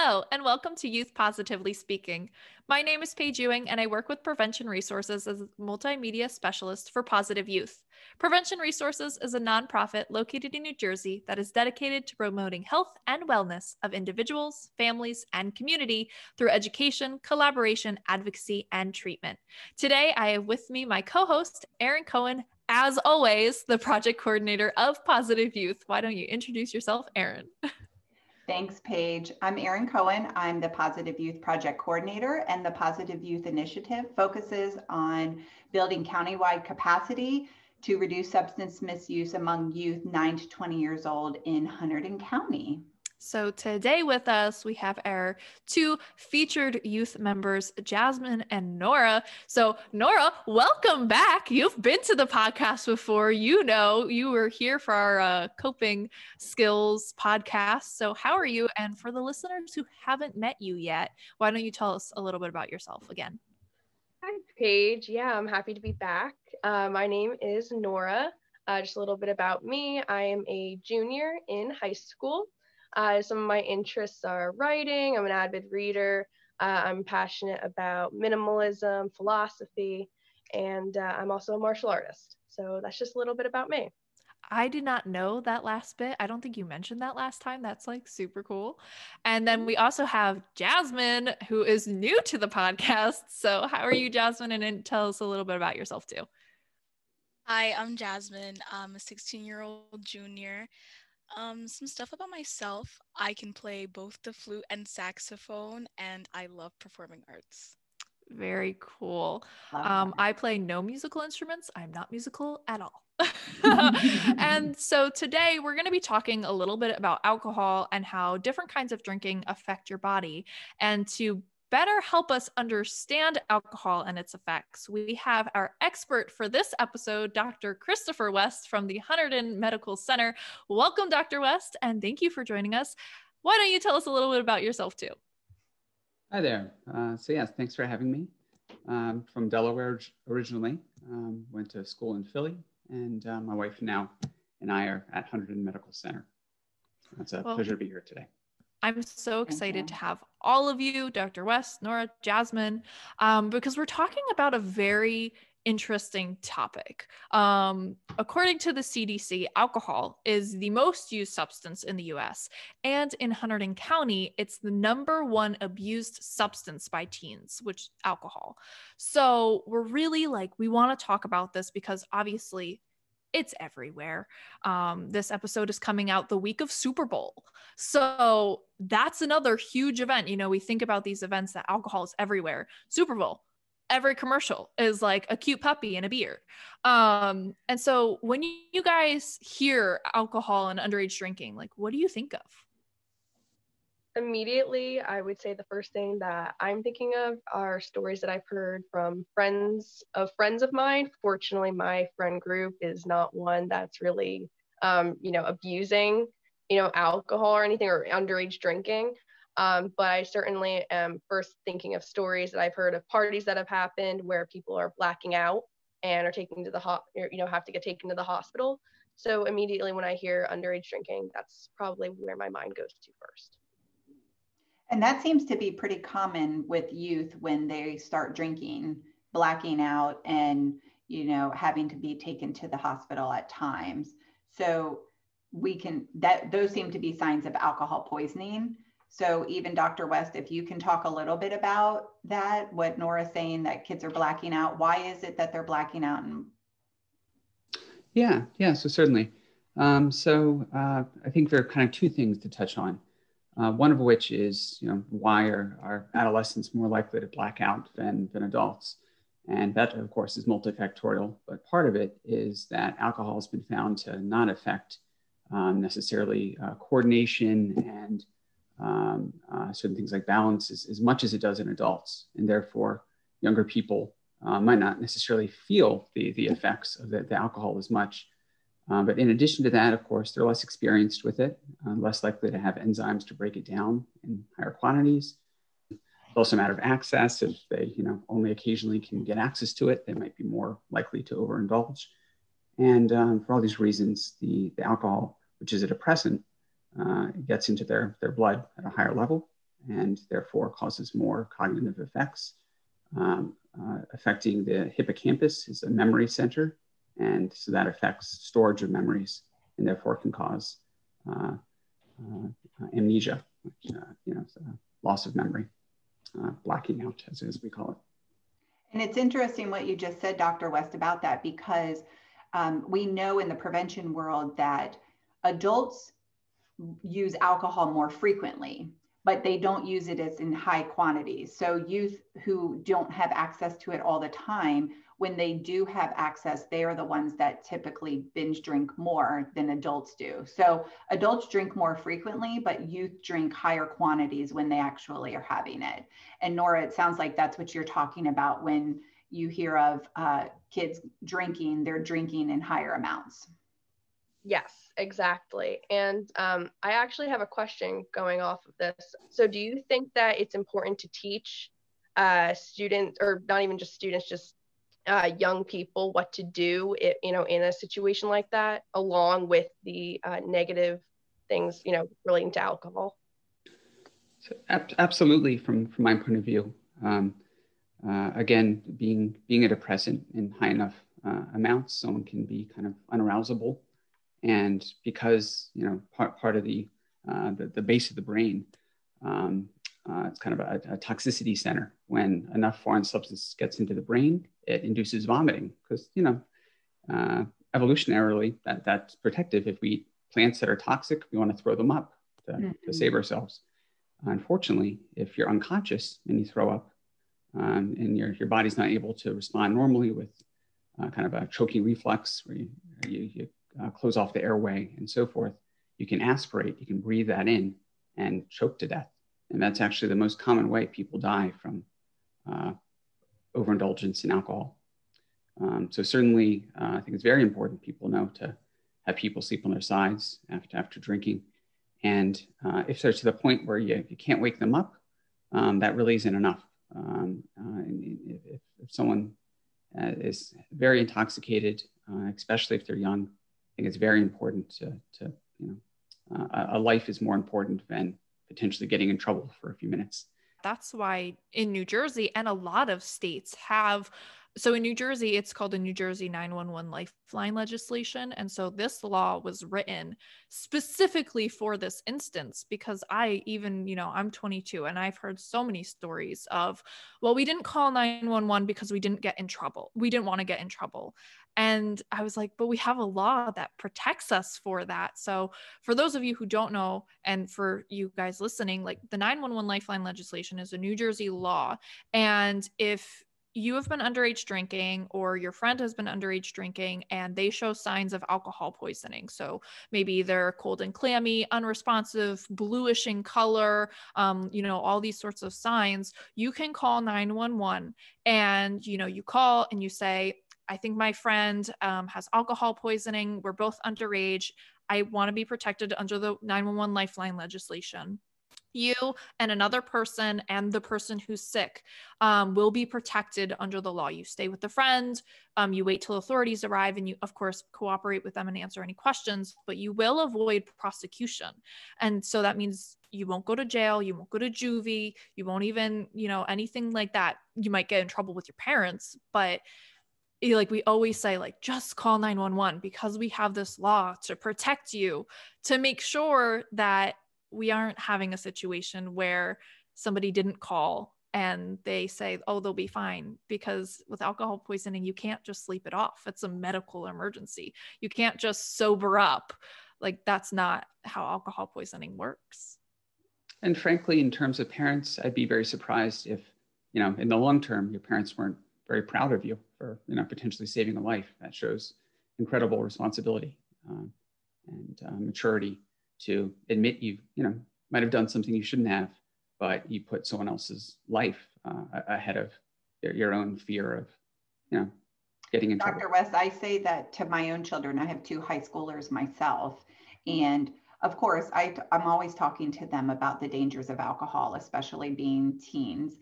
Hello, and welcome to Youth Positively Speaking. My name is Paige Ewing, and I work with Prevention Resources as a multimedia specialist for Positive Youth. Prevention Resources is a nonprofit located in New Jersey that is dedicated to promoting health and wellness of individuals, families, and community through education, collaboration, advocacy, and treatment. Today, I have with me my co-host, Erin Cohen, as always, the project coordinator of Positive Youth. Why don't you introduce yourself, Erin? Thanks, Paige. I'm Erin Cohen. I'm the Positive Youth Project Coordinator, and the Positive Youth Initiative focuses on building countywide capacity to reduce substance misuse among youth 9 to 20 years old in Hunterdon County. So today with us, we have our two featured youth members, Jasmin and Nora. So Nora, welcome back. You've been to the podcast before. You know, you were here for our coping skills podcast. So how are you? And for the listeners who haven't met you yet, why don't you tell us a little bit about yourself again? Hi, Paige. Yeah, I'm happy to be back. My name is Nora. Just a little bit about me. I am a junior in high school. Some of my interests are writing. I'm an avid reader. I'm passionate about minimalism, philosophy, and I'm also a martial artist. So that's just a little bit about me. I did not know that last bit. I don't think you mentioned that last time. That's like super cool. And then we also have Jasmin, who is new to the podcast. So how are you, Jasmin? And then tell us a little bit about yourself too. Hi, I'm Jasmin. I'm a 16-year-old junior. Some stuff about myself. I can play both the flute and saxophone, and I love performing arts. Very cool. I play no musical instruments. I'm not musical at all. And so today we're going to be talking a little bit about alcohol and how different kinds of drinking affect your body. And to better help us understand alcohol and its effects, we have our expert for this episode, Dr. Christopher West from the Hunterdon Medical Center. Welcome, Dr. West, and thank you for joining us. Why don't you tell us a little bit about yourself too? Hi there. Yes, thanks for having me. I'm from Delaware originally, went to school in Philly, and my wife now and I are at Hunterdon Medical Center. It's a pleasure to be here today. I'm so excited to have all of you, Dr. West, Nora, Jasmin, because we're talking about a very interesting topic. According to the CDC, alcohol is the most used substance in the US, and in Hunterdon County, it's the #1 abused substance by teens, which is alcohol. So we're really we want to talk about this because obviously it's everywhere. This episode is coming out the week of Super Bowl. So that's another huge event. You know, we think about these events that alcohol is everywhere. Super Bowl, every commercial is like a cute puppy and a beer. And so when you guys hear alcohol and underage drinking, what do you think of? Immediately, I would say the first thing that I'm thinking of are stories that I've heard from friends of mine. Fortunately, my friend group is not one that's really, abusing, alcohol or anything or underage drinking. But I certainly am first thinking of stories that I've heard of parties that have happened where people are blacking out and are taken to the have to get taken to the hospital. So immediately when I hear underage drinking, that's probably where my mind goes to first. And that seems to be pretty common with youth when they start drinking, blacking out and, having to be taken to the hospital at times. So those seem to be signs of alcohol poisoning. So even Dr. West, if you can talk a little bit about that, what Nora's saying that kids are blacking out, why is it that they're blacking out? Yeah, so certainly. I think there are kind of two things to touch on. One of which is, why are adolescents more likely to black out than adults? And that, of course, is multifactorial. But part of it is that alcohol has been found to not affect necessarily coordination and certain things like balance as much as it does in adults. And therefore, younger people might not necessarily feel the effects of the alcohol as much. But in addition to that, of course, they're less experienced with it, less likely to have enzymes to break it down in higher quantities. It's also a matter of access. If they, only occasionally can get access to it, they might be more likely to overindulge. And for all these reasons, the alcohol, which is a depressant, gets into their blood at a higher level. and therefore causes more cognitive effects, affecting the hippocampus, is a memory center. And so that affects storage of memories and therefore can cause amnesia, which, loss of memory, blacking out, as we call it. And it's interesting what you just said, Dr. West, about that, because we know in the prevention world that adults use alcohol more frequently, but they don't use it as in high quantities. So youth who don't have access to it all the time, when they do have access, they are the ones that typically binge drink more than adults do. So adults drink more frequently, but youth drink higher quantities when they actually are having it. And Nora, it sounds like that's what you're talking about when you hear of kids drinking, they're drinking in higher amounts. Yes, exactly. And I actually have a question going off of this. So do you think that it's important to teach students, or not even just students, just young people what to do, in a situation like that, along with the negative things, relating to alcohol? So, absolutely, from my point of view. Again, being a depressant in high enough amounts, someone can be kind of unarousable. And because, part of the base of the brain, it's kind of a toxicity center. When enough foreign substance gets into the brain, it induces vomiting because, evolutionarily, that's protective. If we eat plants that are toxic, we want to throw them up to save ourselves. Unfortunately, if you're unconscious and you throw up, and your body's not able to respond normally with kind of a choking reflex where you close off the airway and so forth, you can aspirate, you can breathe that in and choke to death. And that's actually the most common way people die from overindulgence in alcohol. So certainly, I think it's very important people know to have people sleep on their sides after drinking. And if they're to the point where you can't wake them up, that really isn't enough. If someone is very intoxicated, especially if they're young, I think it's very important to a life is more important than potentially getting in trouble for a few minutes. That's why in New Jersey and a lot of states have, so in New Jersey, it's called the New Jersey 911 Lifeline legislation. And so this law was written specifically for this instance, because I'm 22 and I've heard so many stories of, well, we didn't call 911 because we didn't get in trouble. We didn't want to get in trouble. And I was like, but we have a law that protects us for that. So for those of you who don't know, and for you guys listening, like the 911 Lifeline legislation is a New Jersey law. And if you have been underage drinking or your friend has been underage drinking and they show signs of alcohol poisoning, so maybe they're cold and clammy, unresponsive, bluish in color, all these sorts of signs, you can call 911 and, you call and you say, I think my friend has alcohol poisoning. We're both underage. I want to be protected under the 911 Lifeline legislation. You and another person and the person who's sick will be protected under the law. You stay with the friend, you wait till authorities arrive, and you, of course, cooperate with them and answer any questions, but you will avoid prosecution. And so that means you won't go to jail, you won't go to juvie, you won't even, anything like that. You might get in trouble with your parents, but like we always say, like, just call 911 because we have this law to protect you, to make sure that we aren't having a situation where somebody didn't call and they say, oh, they'll be fine. Because with alcohol poisoning, you can't just sleep it off. It's a medical emergency. You can't just sober up. Like, that's not how alcohol poisoning works. And frankly, in terms of parents, I'd be very surprised if, in the long term, your parents weren't very proud of you for, potentially saving a life. That shows incredible responsibility and maturity to admit you might have done something you shouldn't have, but you put someone else's life ahead of your own fear of, getting in trouble. Dr. West, I say that to my own children. I have 2 high schoolers myself. And of course, I'm always talking to them about the dangers of alcohol, especially being teens.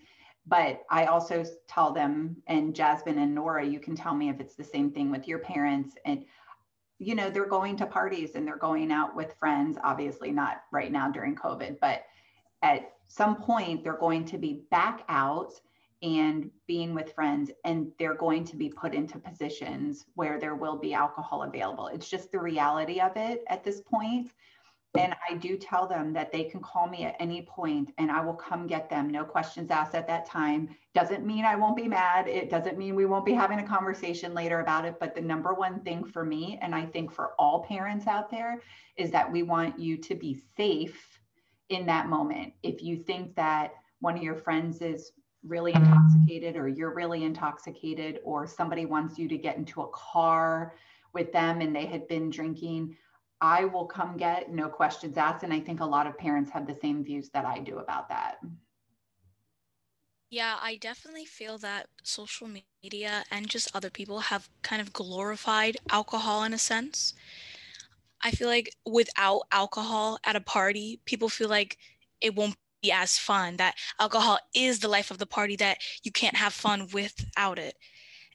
But I also tell them, and Jasmin and Nora, you can tell me if it's the same thing with your parents. And, they're going to parties and they're going out with friends, obviously not right now during COVID, but at some point they're going to be back out and being with friends, and they're going to be put into positions where there will be alcohol available. It's just the reality of it at this point. And I do tell them that they can call me at any point and I will come get them. No questions asked at that time. Doesn't mean I won't be mad. It doesn't mean we won't be having a conversation later about it. But the number one thing for me, and I think for all parents out there, is that we want you to be safe in that moment. If you think that one of your friends is really intoxicated, or you're really intoxicated, or somebody wants you to get into a car with them and they had been drinking, I will come get, no questions asked. And I think a lot of parents have the same views that I do about that. Yeah, I definitely feel that social media and just other people have kind of glorified alcohol in a sense. I feel like without alcohol at a party, people feel like it won't be as fun, that alcohol is the life of the party, that you can't have fun without it.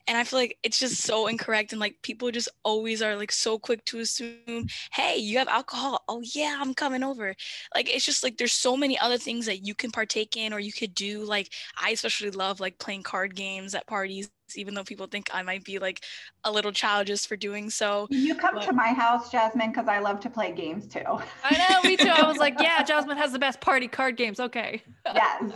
And I feel like it's just so incorrect. And like people just always are like so quick to assume, hey, you have alcohol. Oh yeah, I'm coming over. Like, it's just like there's so many other things that you can partake in or you could do. Like, I especially love like playing card games at parties, even though people think I might be like a little childish for doing so. You come But to my house, Jasmin, because I love to play games too. I know, me too. I was like, yeah, Jasmin has the best party card games. Okay. Yes.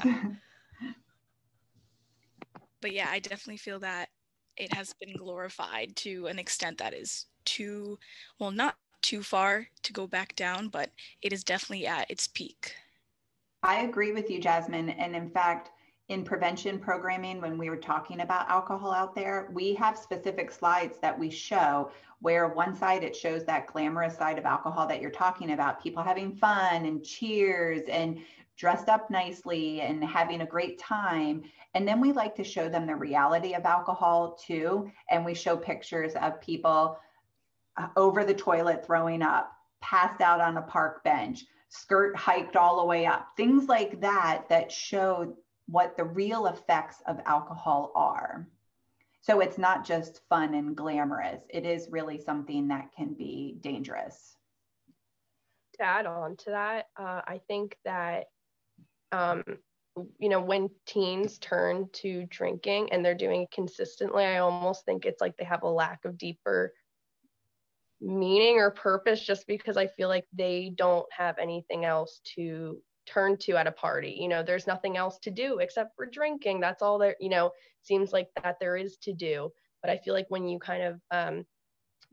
But yeah, I definitely feel that it has been glorified to an extent that is too, well, not too far to go back down, but it is definitely at its peak. I agree with you, Jasmin. And in fact, in prevention programming, when we were talking about alcohol out there, we have specific slides that we show where one side it shows that glamorous side of alcohol that you're talking about, people having fun and cheers and dressed up nicely and having a great time. And then we like to show them the reality of alcohol too. And we show pictures of people over the toilet throwing up, passed out on a park bench, skirt hiked all the way up, things like that, that show what the real effects of alcohol are. So it's not just fun and glamorous. It is really something that can be dangerous. To add on to that, I think that, when teens turn to drinking and they're doing it consistently, I almost think it's like they have a lack of deeper meaning or purpose, just because I feel like they don't have anything else to turn to at a party. There's nothing else to do except for drinking. That's all there, seems like that there is to do. But I feel like when you kind of,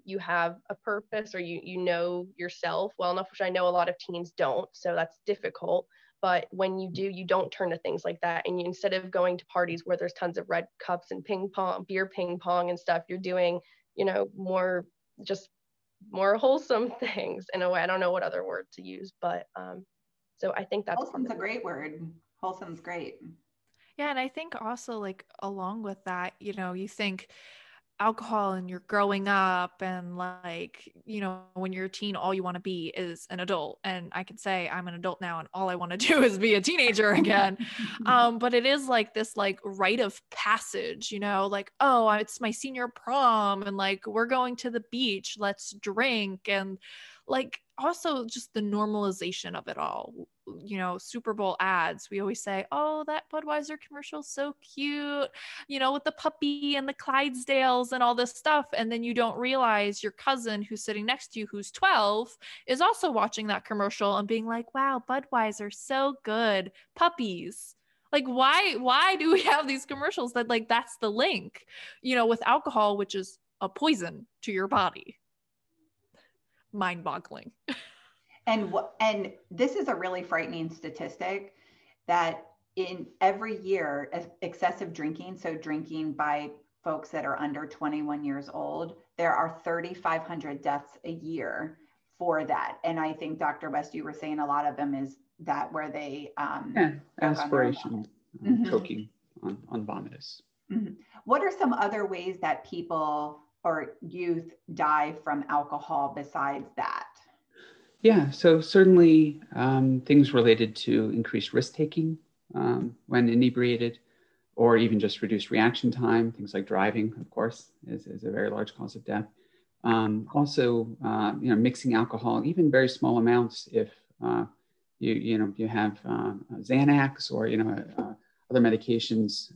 you have a purpose, or you know yourself well enough, which I know a lot of teens don't, so that's difficult. But when you do, you don't turn to things like that. And instead of going to parties where there's tons of red cups and beer ping pong and stuff, you're doing, more wholesome things in a way. I don't know what other word to use, but so I think that's wholesome's a great word. Wholesome's great. Yeah, and I think also like along with that, you think alcohol and you're growing up and like, when you're a teen, all you want to be is an adult. And I can say I'm an adult now and all I want to do is be a teenager again. But it is like this like rite of passage, like, oh, it's my senior prom and like we're going to the beach, let's drink. And like also just the normalization of it all. Super Bowl ads, we always say, oh, that Budweiser commercial is so cute, with the puppy and the Clydesdales and all this stuff. And then you don't realize your cousin who's sitting next to you, who's 12, is also watching that commercial and being like, wow, Budweiser, so good. Puppies. Like, why do we have these commercials that like, that's the link, with alcohol, which is a poison to your body? Mind boggling. And this is a really frightening statistic that in every year, excessive drinking, so drinking by folks that are under 21 years old, there are 3,500 deaths a year for that. And I think, Dr. West, you were saying a lot of them is that where they aspiration, choking on vomitus. Mm-hmm. What are some other ways that people or youth die from alcohol besides that? Yeah, so certainly things related to increased risk-taking when inebriated, or even just reduced reaction time. Things like driving, of course, is a very large cause of death. Also, mixing alcohol, even very small amounts, if you have Xanax or other medications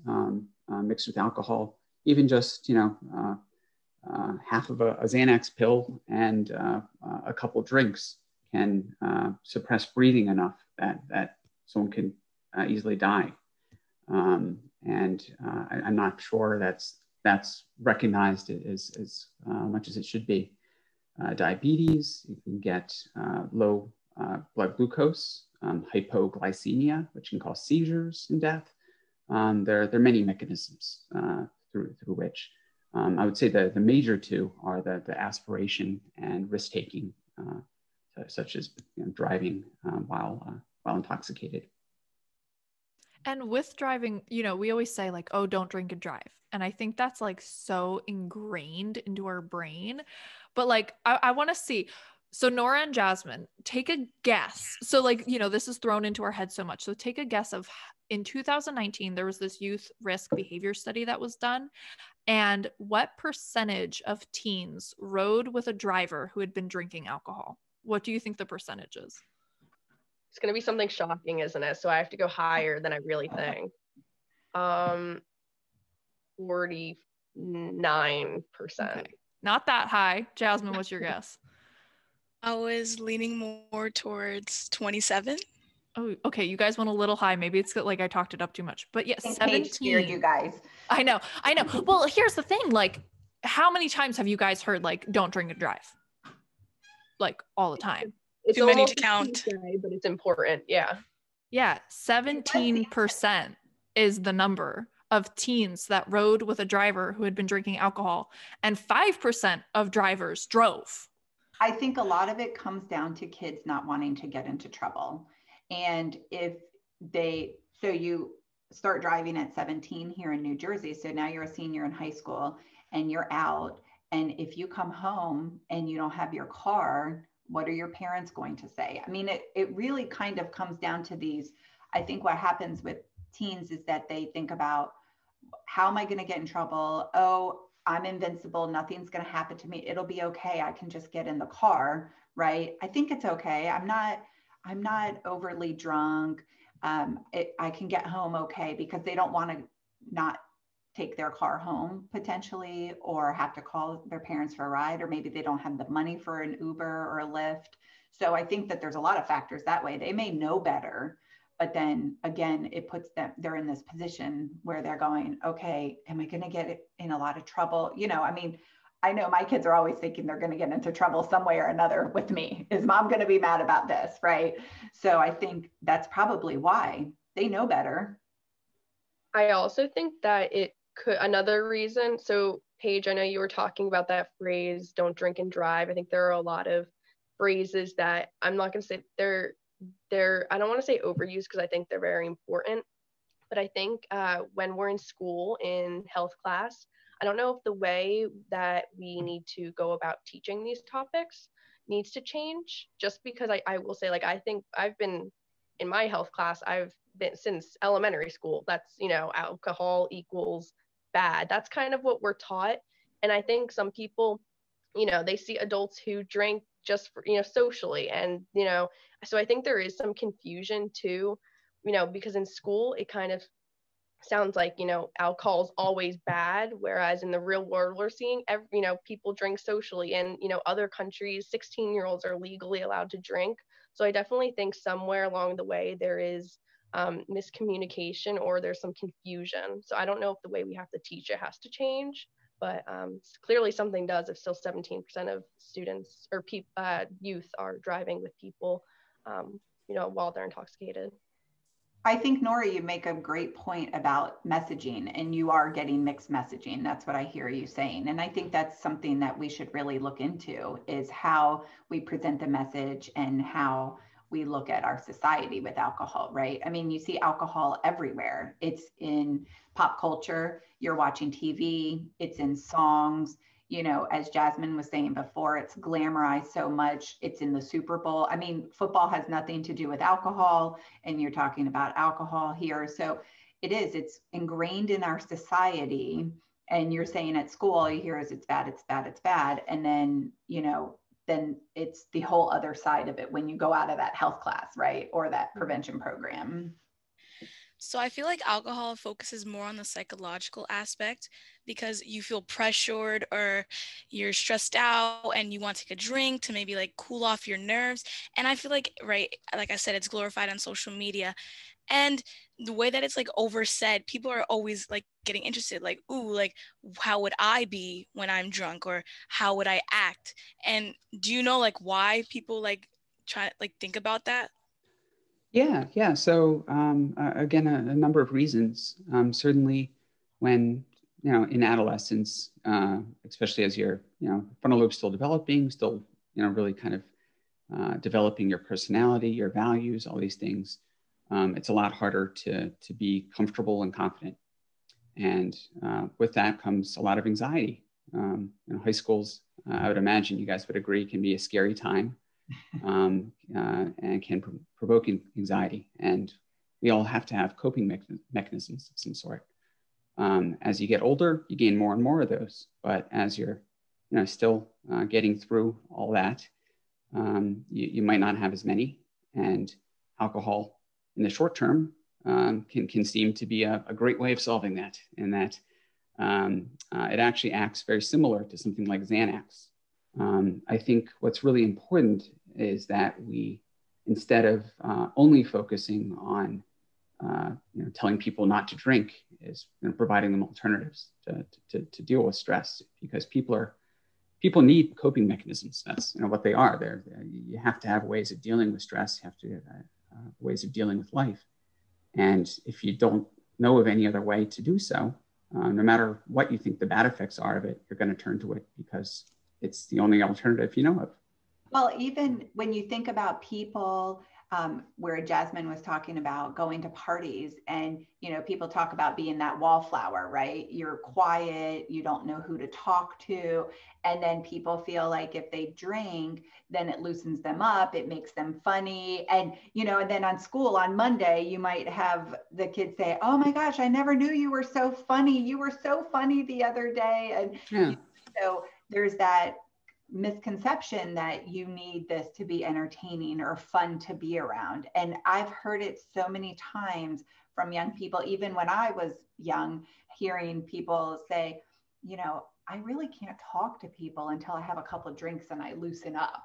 mixed with alcohol. Even just half of a Xanax pill and a couple drinks can suppress breathing enough that someone can easily die. And I'm not sure that's recognized as much as it should be. Diabetes, you can get low blood glucose, hypoglycemia, which can cause seizures and death. There are many mechanisms through which I would say the major two are the aspiration and risk taking, such as driving while intoxicated. And with driving, we always say like, oh, don't drink and drive. And I think that's like so ingrained into our brain. But like, I want to see. So Nora and Jasmin, take a guess. So like, this is thrown into our head so much. So take a guess of, in 2019, there was this youth risk behavior study that was done. And what percentage of teens rode with a driver who had been drinking alcohol? What do you think the percentage is? It's going to be something shocking, isn't it? So I have to go higher than I really think. 49%. Okay. Not that high. Jasmin, what's your guess? I was leaning more towards 27. Oh, okay. You guys went a little high. Maybe it's like I talked it up too much. But yes, 17. Paige scared you guys. I know. Well, here's the thing. Like, how many times have you guys heard like, don't drink and drive? Like all the time. It's too many to count. But it's important. Yeah. Yeah. 17% is the number of teens that rode with a driver who had been drinking alcohol, and 5% of drivers drove. I think a lot of it comes down to kids not wanting to get into trouble. And so you start driving at 17 here in New Jersey. So now you're a senior in high school and you're out. And if you come home and you don't have your car, what are your parents going to say? I mean, it really kind of comes down to these. I think what happens with teens is that they think about, how am I going to get in trouble? Oh, I'm invincible. Nothing's going to happen to me. It'll be okay. I can just get in the car, right? I think it's okay. I'm not overly drunk. I can get home okay, because they don't want to not take their car home potentially, or have to call their parents for a ride, or maybe they don't have the money for an Uber or a Lyft. So I think that there's a lot of factors that way. They may know better, but then again, it puts them, they're in this position where they're going, okay, am I going to get in a lot of trouble? I mean, I know my kids are always thinking they're going to get into trouble some way or another with me. Is mom going to be mad about this? Right. So I think that's probably why. They know better. I also think that it could, another reason. So Paige, I know you were talking about that phrase, don't drink and drive. I think there are a lot of phrases that I'm not going to say I don't want to say overused, because I think they're very important. But I think when we're in school in health class, I don't know if the way that we need to go about teaching these topics needs to change, just because I will say, like, I think I've been in my health class, I've been since elementary school. That's, alcohol equals bad. That's kind of what we're taught. And I think some people, they see adults who drink just for, socially. And, so I think there is some confusion too, because in school, it kind of sounds like, alcohol's always bad. Whereas in the real world, we're seeing, people drink socially, and, other countries, 16-year-olds are legally allowed to drink. So I definitely think somewhere along the way, there is miscommunication, or there's some confusion. So I don't know if the way we have to teach it has to change, but clearly something does if still 17% of students or youth are driving with people, while they're intoxicated. I think, Nora, you make a great point about messaging, and you are getting mixed messaging. That's what I hear you saying. And I think that's something that we should really look into, is how we present the message and how we look at our society with alcohol, right? I mean, you see alcohol everywhere. It's in pop culture, you're watching TV, it's in songs, as Jasmin was saying before, it's glamorized so much. It's in the Super Bowl. I mean, football has nothing to do with alcohol, and you're talking about alcohol here. So it's ingrained in our society. And you're saying at school, you hear it's bad, it's bad, it's bad. And then, then it's the whole other side of it when you go out of that health class, right? Or that prevention program. So I feel like alcohol focuses more on the psychological aspect because you feel pressured or you're stressed out and you want to take a drink to maybe like cool off your nerves. And I feel like, right, like I said, it's glorified on social media. And the way that it's like oversaid, people are always like getting interested, like, ooh, like, how would I be when I'm drunk, or how would I act? And do you know like why people like try like think about that? Yeah. So again, a number of reasons. Certainly, when in adolescence, especially as your frontal lobe's still developing, still really kind of developing your personality, your values, all these things. It's a lot harder to be comfortable and confident, and with that comes a lot of anxiety. High schools, I would imagine you guys would agree, can be a scary time. And can provoke anxiety. And we all have to have coping mechanisms of some sort. As you get older, you gain more and more of those. But as you're still getting through all that, you might not have as many. And alcohol in the short term can seem to be a great way of solving that, in that it actually acts very similar to something like Xanax. I think what's really important is that we, instead of only focusing on telling people not to drink, is providing them alternatives to deal with stress, because people need coping mechanisms. That's what they are. You have to have ways of dealing with stress. You have to have ways of dealing with life. And if you don't know of any other way to do so, no matter what you think the bad effects are of it, you're going to turn to it because it's the only alternative you know of. Well, even when you think about people, where Jasmin was talking about going to parties, and people talk about being that wallflower, right? You're quiet, you don't know who to talk to, and then people feel like if they drink, then it loosens them up, it makes them funny, and and then on Monday, you might have the kids say, "Oh my gosh, I never knew you were so funny. You were so funny the other day," and so there's that misconception that you need this to be entertaining or fun to be around. And I've heard it so many times from young people, even when I was young, hearing people say, I really can't talk to people until I have a couple of drinks and I loosen up.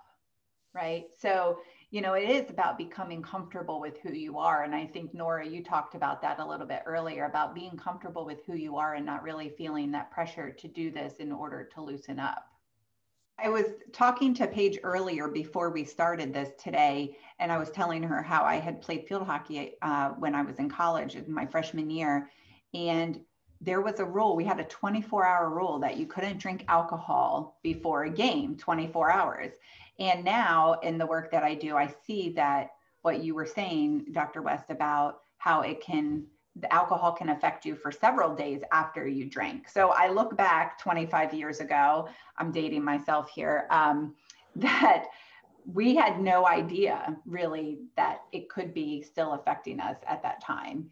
Right. So, it is about becoming comfortable with who you are. And I think, Nora, you talked about that a little bit earlier, about being comfortable with who you are and not really feeling that pressure to do this in order to loosen up. I was talking to Paige earlier before we started this today, and I was telling her how I had played field hockey when I was in college in my freshman year. And there was a rule, we had a 24-hour rule that you couldn't drink alcohol before a game, 24 hours. And now in the work that I do, I see that what you were saying, Dr. West, about how the alcohol can affect you for several days after you drink. So I look back 25 years ago, I'm dating myself here, that we had no idea really that it could be still affecting us at that time,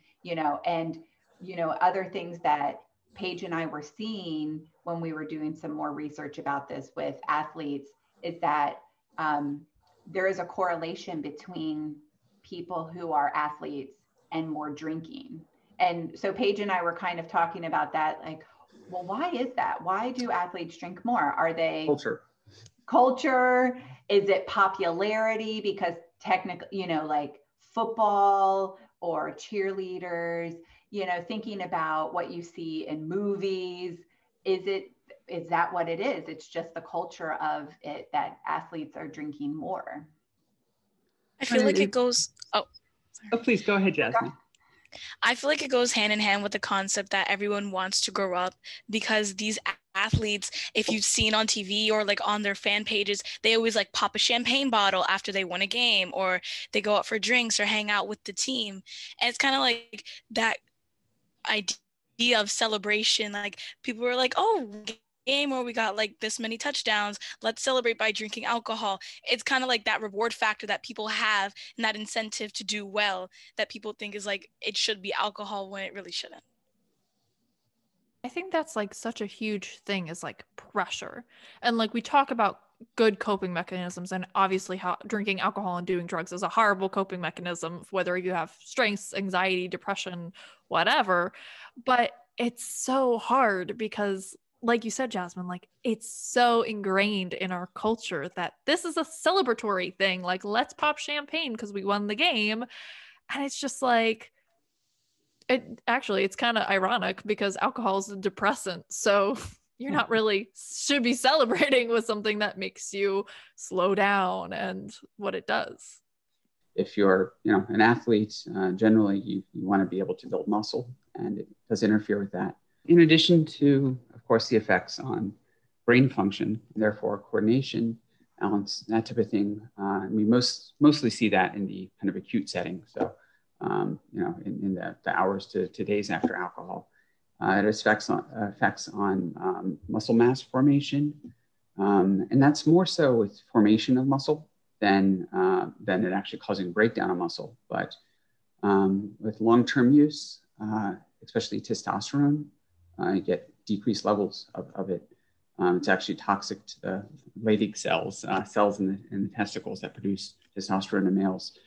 and, other things that Paige and I were seeing when we were doing some more research about this with athletes is that there is a correlation between people who are athletes and more drinking. And so Paige and I were kind of talking about that, like, well, why is that? Why do athletes drink more? Are they culture? Is it popularity? Because technically, like football or cheerleaders, thinking about what you see in movies, is that what it is? It's just the culture of it that athletes are drinking more. I feel like it goes, oh, please go ahead, Jasmin. I feel like it goes hand in hand with the concept that everyone wants to grow up, because these athletes, if you've seen on TV or like on their fan pages, they always like pop a champagne bottle after they win a game, or they go out for drinks or hang out with the team. And it's kind of like that idea of celebration. Like people were like, oh, game where we got like this many touchdowns, let's celebrate by drinking alcohol. It's kind of like that reward factor that people have, and that incentive to do well that people think is like it should be alcohol when it really shouldn't. I think that's like such a huge thing, is like pressure. And like we talk about good coping mechanisms, and obviously how drinking alcohol and doing drugs is a horrible coping mechanism, whether you have stress, anxiety, depression, whatever. But it's so hard because, like you said, Jasmine, like it's so ingrained in our culture that this is a celebratory thing. Like, let's pop champagne because we won the game. And it's just like, it's kind of ironic because alcohol is a depressant. So you're not really should be celebrating with something that makes you slow down and what it does. If you're, an athlete, generally you want to be able to build muscle, and it does interfere with that. In addition to, of course, the effects on brain function, therefore coordination, balance, that type of thing. We mostly see that in the kind of acute setting. So, in the hours to days after alcohol. It has effects on muscle mass formation, and that's more so with formation of muscle than it actually causing breakdown of muscle. But with long-term use, especially testosterone, you get decreased levels of it. It's actually toxic to the Leydig cells in the testicles that produce testosterone in males.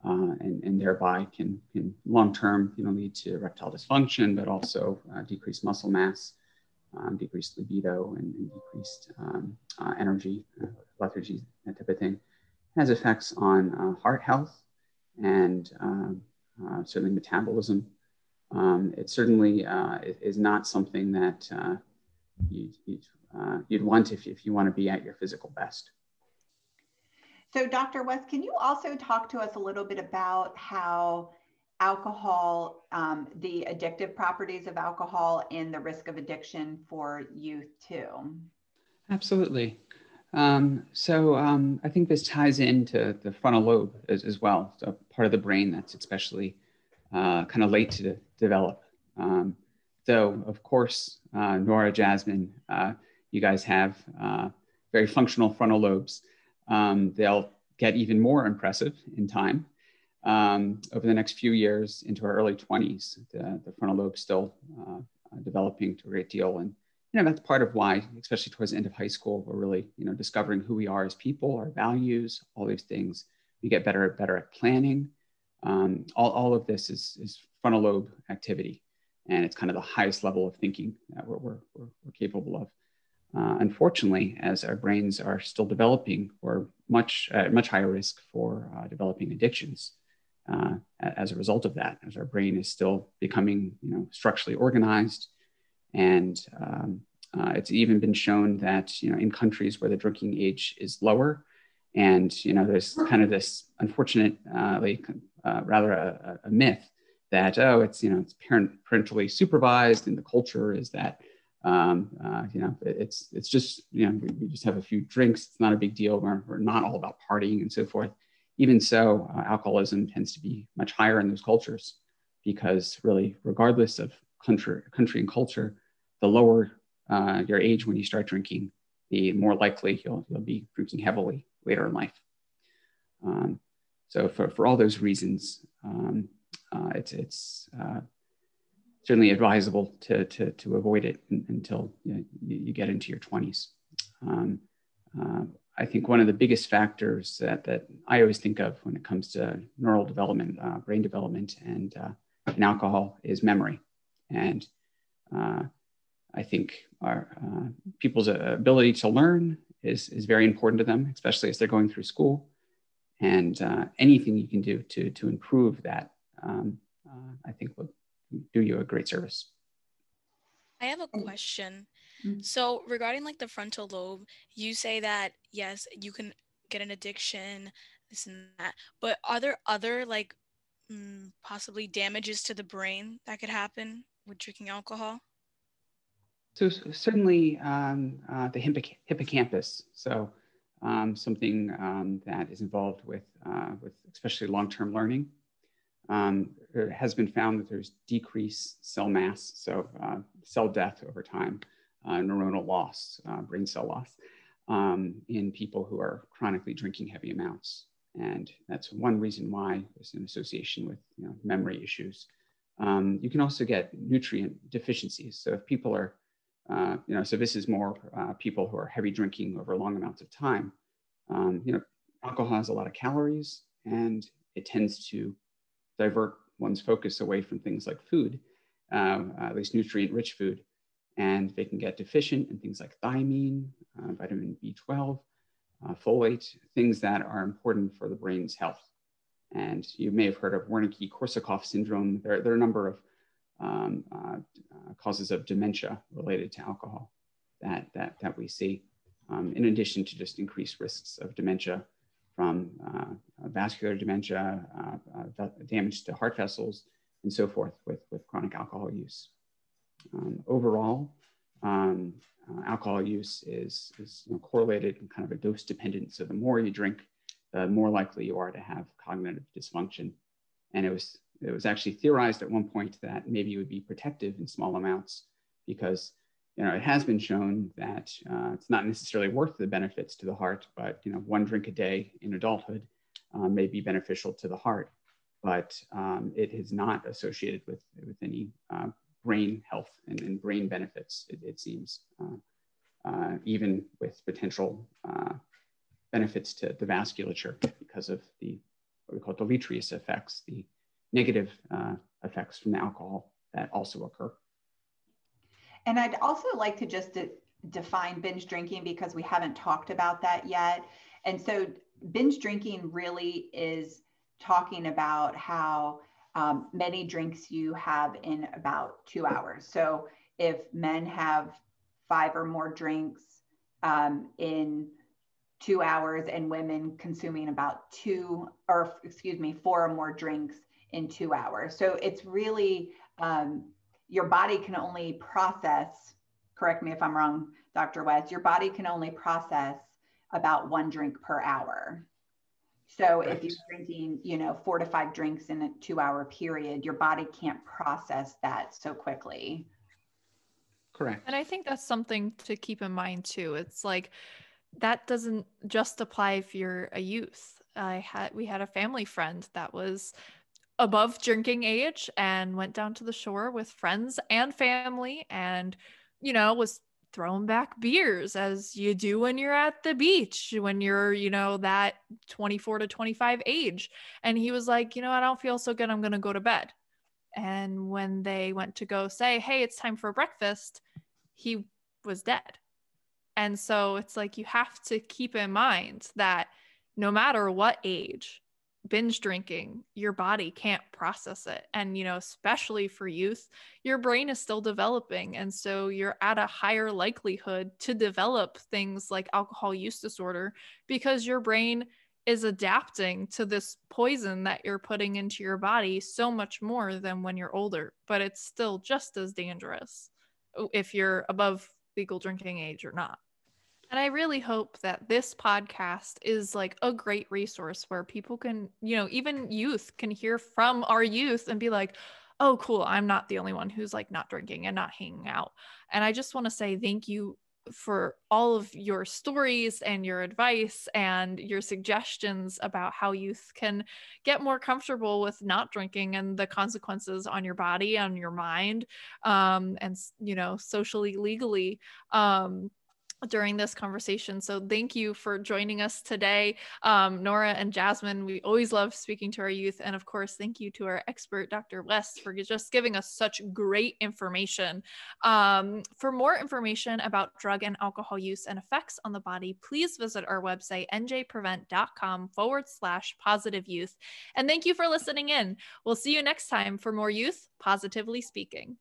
And thereby can long-term, lead to erectile dysfunction, but also decreased muscle mass, decreased libido, and decreased energy, lethargy, that type of thing. It has effects on heart health and certainly metabolism. It certainly is not something that you'd want if you want to be at your physical best. So Dr. West, can you also talk to us a little bit about how alcohol, the addictive properties of alcohol and the risk of addiction for youth too? Absolutely. So I think this ties into the frontal lobe as well, so part of the brain that's especially kind of late to develop. Though, of course, Nora, Jasmin, you guys have very functional frontal lobes. They'll get even more impressive in time. Over the next few years into our early 20s, the frontal lobe still developing to a great deal. And, that's part of why, especially towards the end of high school, we're really, discovering who we are as people, our values, all these things. We get better at planning. All of this is frontal lobe activity. And it's kind of the highest level of thinking that we're capable of. Unfortunately, as our brains are still developing, we're much higher risk for developing addictions as a result of that, as our brain is still becoming, structurally organized. And it's even been shown that, in countries where the drinking age is lower, and, there's kind of this unfortunate, rather a myth that, it's parentally supervised, and the culture is that, it's just, we just have a few drinks. It's not a big deal. We're not all about partying and so forth. Even so, alcoholism tends to be much higher in those cultures, because really, regardless of country and culture, the lower your age when you start drinking, the more likely you'll be drinking heavily later in life. So for all those reasons, it's certainly advisable to avoid it until you get into your 20s. I think one of the biggest factors that I always think of when it comes to neural development, brain development, and alcohol is memory. And I think our people's ability to learn is very important to them, especially as they're going through school. And anything you can do to improve that, I think will do you a great service. I have a question. So regarding like the frontal lobe, you say that, yes, you can get an addiction, this and that, but are there other like possibly damages to the brain that could happen with drinking alcohol? So certainly the hippocampus. So something that is involved with especially long-term learning. It has been found that there's decreased cell mass, so cell death over time, neuronal loss, brain cell loss, in people who are chronically drinking heavy amounts. And that's one reason why there's an association with memory issues. You can also get nutrient deficiencies. So if people are, so this is more people who are heavy drinking over long amounts of time. Alcohol has a lot of calories, and it tends to divert one's focus away from things like food, at least nutrient-rich food. And they can get deficient in things like thiamine, vitamin B12, folate, things that are important for the brain's health. And you may have heard of Wernicke-Korsakoff syndrome. There are a number of causes of dementia related to alcohol that we see, in addition to just increased risks of dementia from vascular dementia, damage to heart vessels, and so forth with chronic alcohol use. Overall, alcohol use is correlated and kind of a dose dependent. So the more you drink, the more likely you are to have cognitive dysfunction. And it was actually theorized at one point that maybe it would be protective in small amounts, because it has been shown that it's not necessarily worth the benefits to the heart, but one drink a day in adulthood may be beneficial to the heart, but it is not associated with any brain health and brain benefits, it seems, even with potential benefits to the vasculature because of what we call deleterious effects, the negative effects from the alcohol that also occur. And I'd also like to just define binge drinking, because we haven't talked about that yet. And so binge drinking really is talking about how many drinks you have in about 2 hours. So if men have 5 or more drinks in 2 hours, and women consuming about 4 or more drinks in 2 hours. So it's really, your body can only process, correct me if I'm wrong, Dr. West, your body can only process about 1 drink per hour. So right. If you're drinking, 4 to 5 drinks in a 2-hour period, your body can't process that so quickly. Correct. And I think that's something to keep in mind too. It's like, that doesn't just apply if you're a youth. We had a family friend that was above drinking age and went down to the shore with friends and family and, was throwing back beers as you do when you're at the beach, when you're, that 24 to 25 age. And he was like, I don't feel so good. I'm going to go to bed. And when they went to go say, hey, it's time for breakfast, he was dead. And so it's like, you have to keep in mind that no matter what age, binge drinking, your body can't process it. And, especially for youth, your brain is still developing. And so you're at a higher likelihood to develop things like alcohol use disorder, because your brain is adapting to this poison that you're putting into your body so much more than when you're older. But it's still just as dangerous if you're above legal drinking age or not. And I really hope that this podcast is like a great resource where people can, even youth can hear from our youth and be like, oh, cool, I'm not the only one who's like not drinking and not hanging out. And I just want to say thank you for all of your stories and your advice and your suggestions about how youth can get more comfortable with not drinking and the consequences on your body, on your mind, and, socially, legally, during this conversation. So thank you for joining us today, Nora and Jasmin. We always love speaking to our youth. And of course, thank you to our expert, Dr. West, for just giving us such great information. For more information about drug and alcohol use and effects on the body, please visit our website, njprevent.com/positive youth. And thank you for listening in. We'll see you next time for more Youth Positively Speaking.